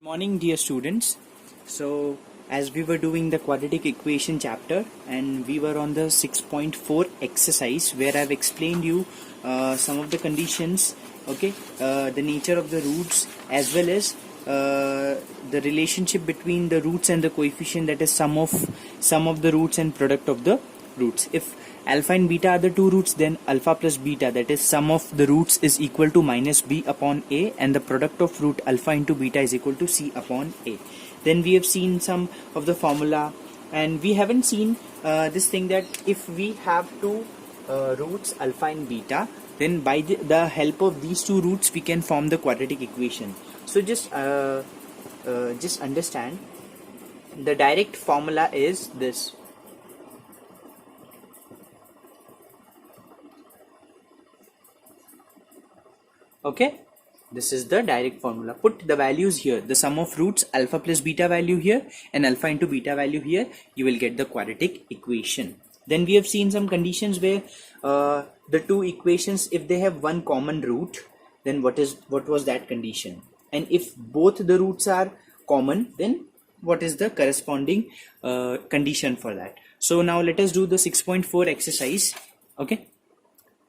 Morning, dear students. So as we were doing the quadratic equation chapter and we were on the 6.4 exercise where I've explained you some of the conditions, okay, the nature of the roots as well as the relationship between the roots and the coefficient, that is sum of the roots and product of the roots. If alpha and beta are the two roots, then alpha plus beta, that is sum of the roots, is equal to minus b upon a, and the product of root alpha into beta is equal to c upon a. Then we have seen some of the formula, and we haven't seen this thing that if we have two roots alpha and beta, then by the help of these two roots we can form the quadratic equation. So just understand, the direct formula is this. Okay, this is the direct formula. Put the values here, the sum of roots alpha plus beta value here and alpha into beta value here, you will get the quadratic equation. Then we have seen some conditions where the two equations, if they have one common root, then what was that condition? And if both the roots are common, then what is the corresponding condition for that? So now let us do the 6.4 exercise. Okay,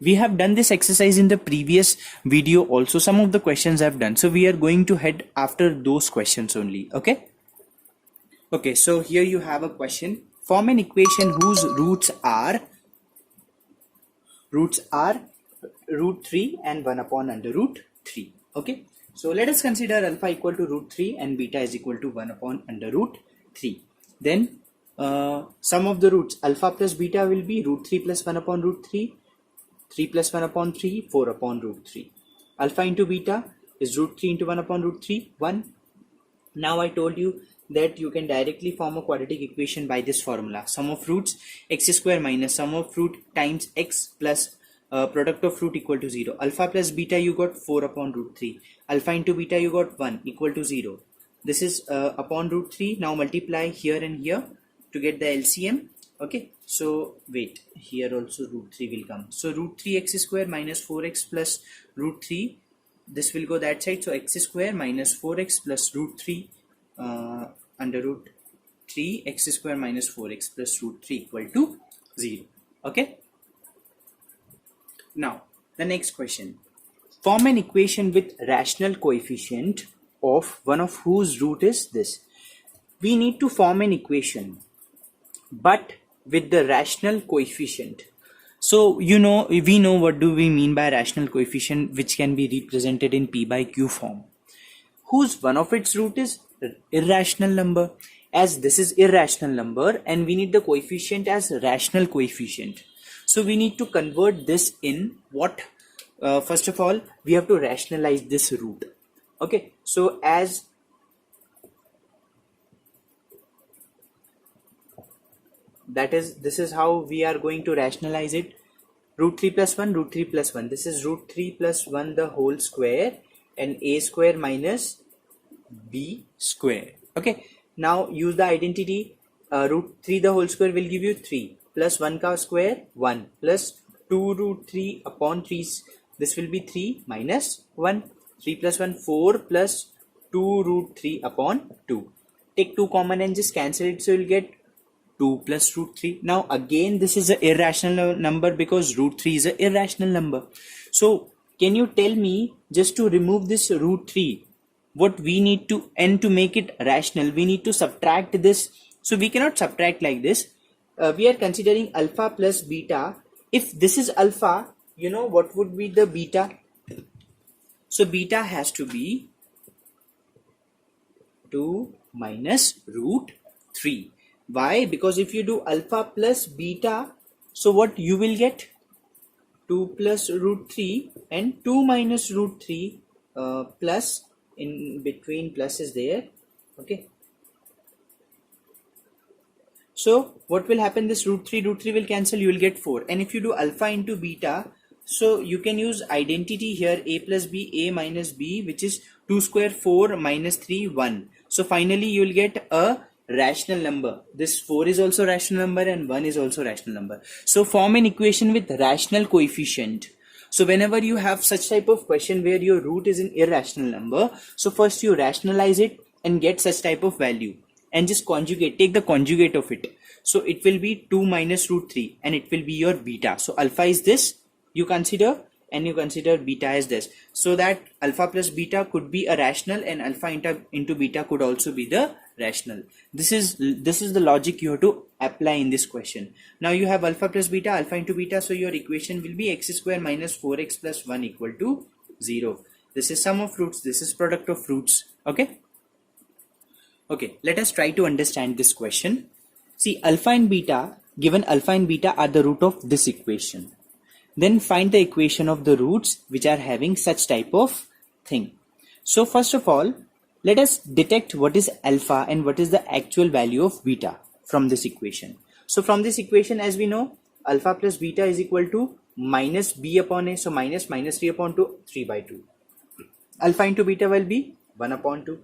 we have done this exercise in the previous video also. Some of the questions I've done, so we are going to head after those questions only. Okay, so here you have a question. Form an equation whose roots are root 3 and 1 upon under root 3. Okay, so let us consider alpha equal to root 3 and beta is equal to 1 upon under root 3. Then sum of the roots alpha plus beta will be root 3 plus 1 upon root 3, 3 plus 1 upon 3, 4 upon root 3. Alpha into beta is root 3 into 1 upon root 3, 1. Now I told you that you can directly form a quadratic equation by this formula. Sum of roots x square minus sum of root times x plus product of root equal to 0. Alpha plus beta you got 4 upon root 3. Alpha into beta you got 1 equal to 0. This is upon root 3. Now multiply here and here to get the LCM. Okay, so wait, here also root 3 will come. So root 3x square minus 4x plus root 3, this will go that side. So x square minus 4x plus root 3 under root 3 x square minus 4x plus root 3 equal to 0. Okay, now the next question. Form an equation with rational coefficient of one of whose root is this. We need to form an equation, but with the rational coefficient. So we know what do we mean by rational coefficient, which can be represented in p by q form, whose one of its root is irrational number. As this is irrational number and we need the coefficient as rational coefficient, so we need to convert this in what? First of all, we have to rationalize this root. Okay, so as this is how we are going to rationalize it. Root 3 plus 1, root 3 plus 1. This is root 3 plus 1 the whole square and a square minus b square. Okay, now use the identity. Root 3 the whole square will give you 3 plus 1 ka square 1 plus 2 root 3 upon 3. This will be 3 minus 1. 3 plus 1 4 plus 2 root 3 upon 2. Take 2 common and just cancel it, so you'll get 2 plus root 3. Now again this is an irrational number because root 3 is an irrational number. So can you tell me, just to remove this root 3, what we need to, and to make it rational, we need to subtract this. So we cannot subtract like this. We are considering alpha plus beta. If this is alpha, you know what would be the beta? So beta has to be 2 minus root 3. Why? Because if you do alpha plus beta, so what you will get? 2 plus root 3 and 2 minus root 3 plus, in between plus is there. Okay, so what will happen? This root 3 will cancel, you will get 4. And if you do alpha into beta, so you can use identity here, a plus b, a minus b, which is 2 square 4 minus 3 1. So finally you will get a rational number. This 4 is also rational number and 1 is also rational number. So form an equation with rational coefficient. So whenever you have such type of question where your root is an irrational number, so first you rationalize it and get such type of value and just conjugate, take the conjugate of it. So it will be 2 minus root 3 and it will be your beta. So alpha is this, you consider, and you consider beta as this. So that alpha plus beta could be a rational and alpha into beta could also be the rational. This is the logic you have to apply in this question. Now you have alpha plus beta, alpha into beta, so your equation will be x square minus 4x plus 1 equal to 0. This is sum of roots, this is product of roots. Okay, let us try to understand this question. See, alpha and beta, given alpha and beta are the root of this equation. Then find the equation of the roots which are having such type of thing. So first of all, let us detect what is alpha and what is the actual value of beta from this equation. So from this equation, as we know, alpha plus beta is equal to minus b upon a. So minus 3 upon 2, 3 by 2. Alpha into beta will be 1 upon 2.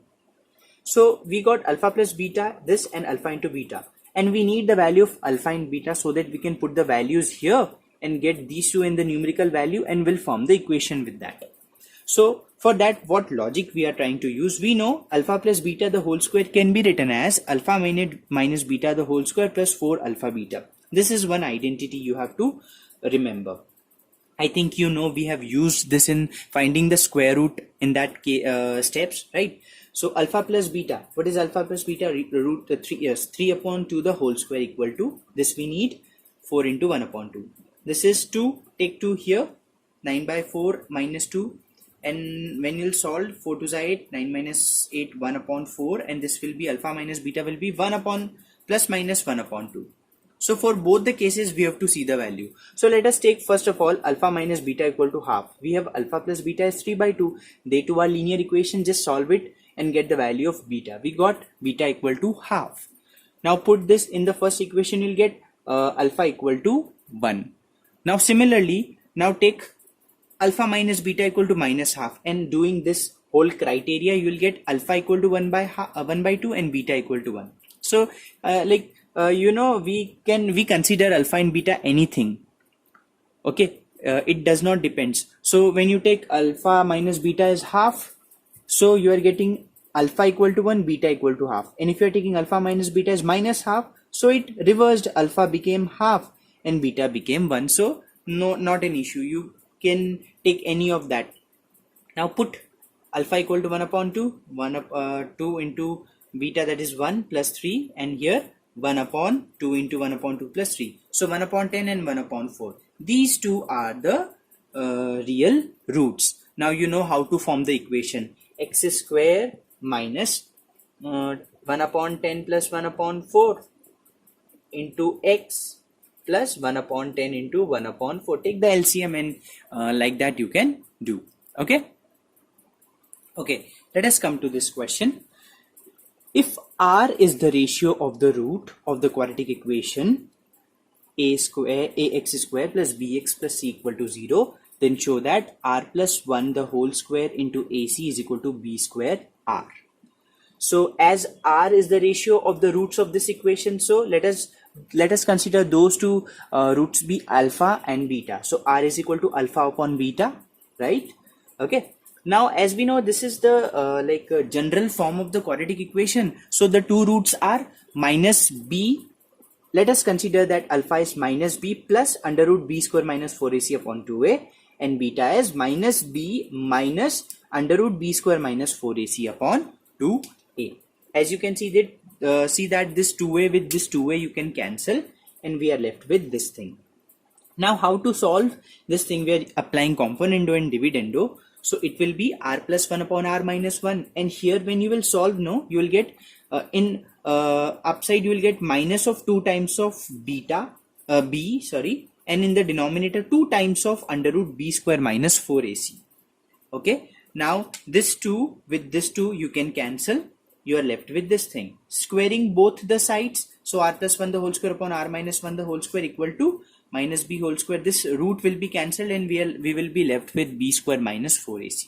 So we got alpha plus beta, this, and alpha into beta. And we need the value of alpha and beta so that we can put the values here and get these two in the numerical value and will form the equation with that. So for that, what logic we are trying to use? We know alpha plus beta the whole square can be written as alpha minus beta the whole square plus 4 alpha beta. This is one identity you have to remember. I think you know we have used this in finding the square root in that steps, right? So alpha plus beta, what is alpha plus beta? Root 3, yes, 3 upon 2 the whole square equal to, this we need 4 into 1 upon 2. This is 2, take 2 here, 9 by 4 minus 2, and when you'll solve 4 to 8, 9 minus 8, 1 upon 4, and this will be alpha minus beta will be 1 upon plus minus 1 upon 2. So for both the cases we have to see the value. So let us take first of all alpha minus beta equal to half. We have alpha plus beta is 3 by 2. They two are linear equation, just solve it and get the value of beta. We got beta equal to half. Now put this in the first equation, you'll get alpha equal to 1. Now similarly, now take alpha minus beta equal to minus half, and doing this whole criteria you will get alpha equal to 1 by 2 and beta equal to 1. So we consider alpha and beta anything. Okay, it does not depends. So when you take alpha minus beta is half, so you are getting alpha equal to 1, beta equal to half. And if you are taking alpha minus beta is minus half, so it reversed, alpha became half and beta became 1. So no, not an issue, you can take any of that. Now put alpha equal to 1 upon 2, 2 into beta, that is 1 plus 3, and here 1 upon 2 into 1 upon 2 plus 3. So 1 upon 10 and 1 upon 4. These two are the real roots. Now you know how to form the equation. X square minus 1 upon 10 plus 1 upon 4 into x plus 1 upon 10 into 1 upon 4. Take the LCM and like that you can do. Okay, let us come to this question. If R is the ratio of the root of the quadratic equation ax square plus bx plus c equal to 0, then show that r plus 1 the whole square into ac is equal to b square r. So as r is the ratio of the roots of this equation, so let us consider those two roots be alpha and beta. So r is equal to alpha upon beta, right? Okay. Now as we know, this is the general form of the quadratic equation. So the two roots are minus b. Let us consider that alpha is minus b plus under root b square minus 4ac upon 2a, and beta is minus b minus under root b square minus 4ac upon 2a. As you can see that this 2a with this 2a you can cancel, and we are left with this thing. Now how to solve this thing? We are applying componendo and dividendo. So it will be r plus 1 upon r minus 1, and here when you will solve, no, you will get upside you will get minus of 2 times of beta b, sorry, and in the denominator 2 times of under root b square minus 4ac. Okay, now this 2 with this 2 you can cancel, you are left with this thing. Squaring both the sides, so r plus 1 the whole square upon r minus 1 the whole square equal to minus b whole square. This root will be cancelled and we will be left with b square minus 4ac.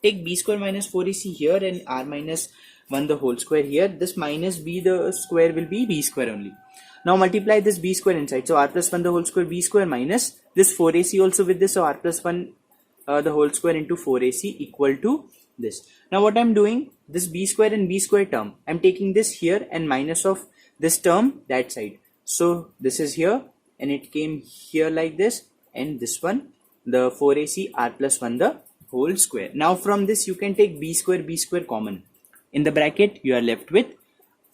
Take b square minus 4ac here and r minus 1 the whole square here. This minus b the square will be b square only. Now multiply this b square inside. So r plus 1 the whole square b square minus this 4ac also with this. So r plus 1 the whole square into 4ac equal to this. Now what I'm doing, this b square and b square term, I'm taking this here and minus of this term that side. So this is here and it came here like this, and this one, the 4ac r plus 1 the whole square. Now from this you can take b square common. In the bracket you are left with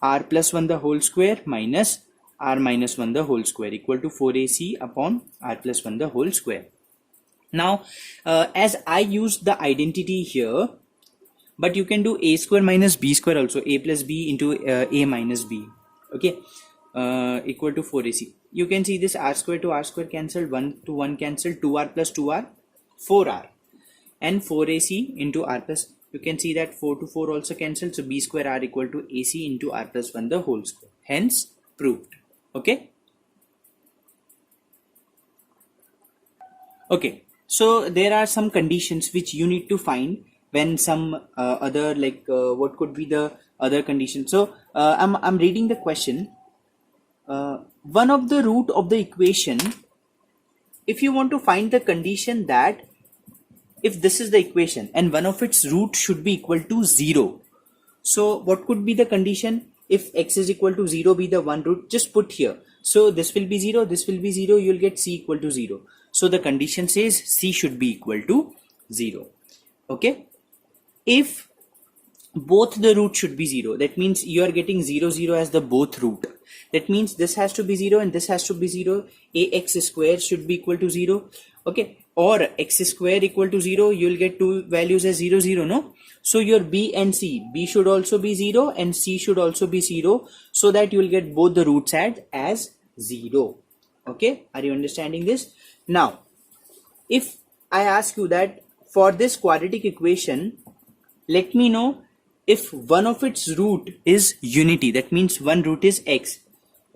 r plus 1 the whole square minus r minus 1 the whole square equal to 4ac upon r plus 1 the whole square. Now as I used the identity here, but you can do a square minus b square also, a plus b into a minus b, okay, equal to 4ac. You can see this r square to r square cancelled, 1 to 1 cancelled, 2r plus 2r, 4r, and 4ac into r plus, you can see that 4 to 4 also cancelled, so b square r equal to ac into r plus 1 the whole square, hence proved. Okay, okay, so there are some conditions which you need to find when some other what could be the other condition. So I'm reading the question. One of the root of the equation, if you want to find the condition that if this is the equation and one of its root should be equal to 0, so what could be the condition? If x is equal to 0 be the one root, just put here. So this will be 0, this will be 0, you will get c equal to 0. So the condition says c should be equal to 0. Okay, if both the root should be 0, that means you are getting 0 0 as the both root. That means this has to be 0 and this has to be 0. Ax square should be equal to 0. Okay, or x square equal to 0, you will get two values as 0 0, no? So your b and c, b should also be 0 and c should also be 0, so that you will get both the roots as 0. Okay, are you understanding this? Now if I ask you that for this quadratic equation, let me know if one of its root is unity, that means one root is x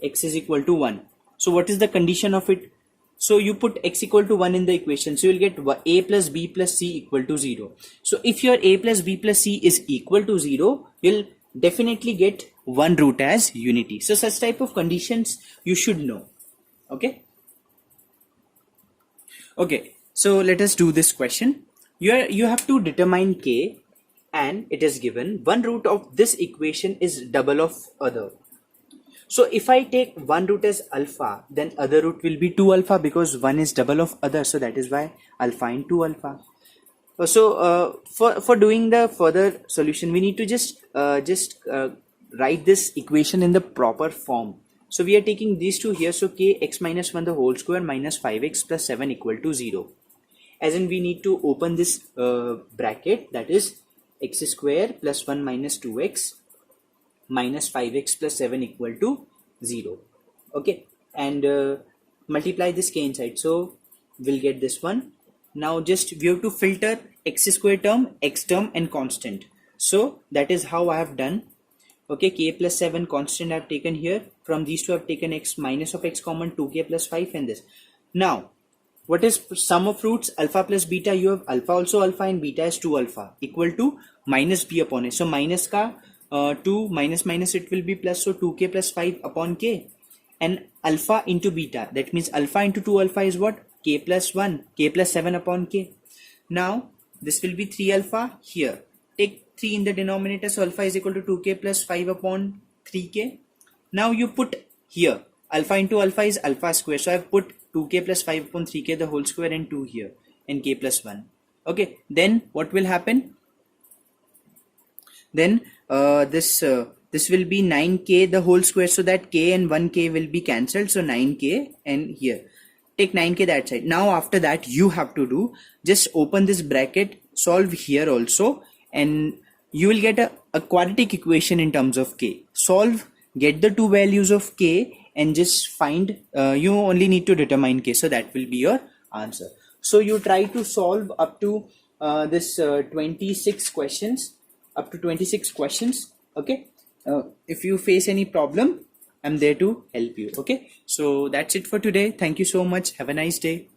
is equal to 1. So what is the condition of it? So you put x equal to 1 in the equation, so you'll get a plus b plus c equal to 0. So if your a plus b plus c is equal to 0, you'll definitely get one root as unity. So such type of conditions you should know. Okay, okay, so let us do this question. You have to determine k, and it is given one root of this equation is double of other. So if I take one root as alpha, then other root will be 2 alpha, because one is double of other, so that is why alpha into alpha. So for doing the further solution, we need to just write this equation in the proper form. So we are taking these two here, so k x minus 1 the whole square minus 5x plus 7 equal to 0. As in we need to open this bracket, that is x square plus 1 minus 2x minus 5x plus 7 equal to 0. Okay, and multiply this k inside, so we'll get this one. Now just we have to filter x square term, x term and constant. So that is how I have done. Okay, k plus 7 constant I have taken here. From these two I have taken x minus of x common, 2k plus 5 and this. Now what is sum of roots? Alpha plus beta, you have alpha also alpha and beta is 2 alpha equal to minus b upon a. So minus ka 2 minus minus it will be plus, so 2k plus 5 upon k, and alpha into beta, that means alpha into 2 alpha is what? K plus 1, k plus 7 upon k. Now this will be 3 alpha here, take 3 in the denominator, so alpha is equal to 2k plus 5 upon 3k. Now you put here alpha into alpha is alpha square, so I have put 2k plus 5 upon 3k the whole square and 2 here and k plus 1. Okay, then what will happen? Then this will be 9k the whole square, so that k and 1k will be cancelled, so 9k, and here take 9k that side. Now after that you have to do, just open this bracket, solve here also, and you will get a quadratic equation in terms of k. Solve, get the two values of k and just find, you only need to determine k, so that will be your answer. So you try to solve up to this 26 questions, up to 26 questions. Okay, if you face any problem, I'm there to help you. Okay, so that's it for today. Thank you so much. Have a nice day.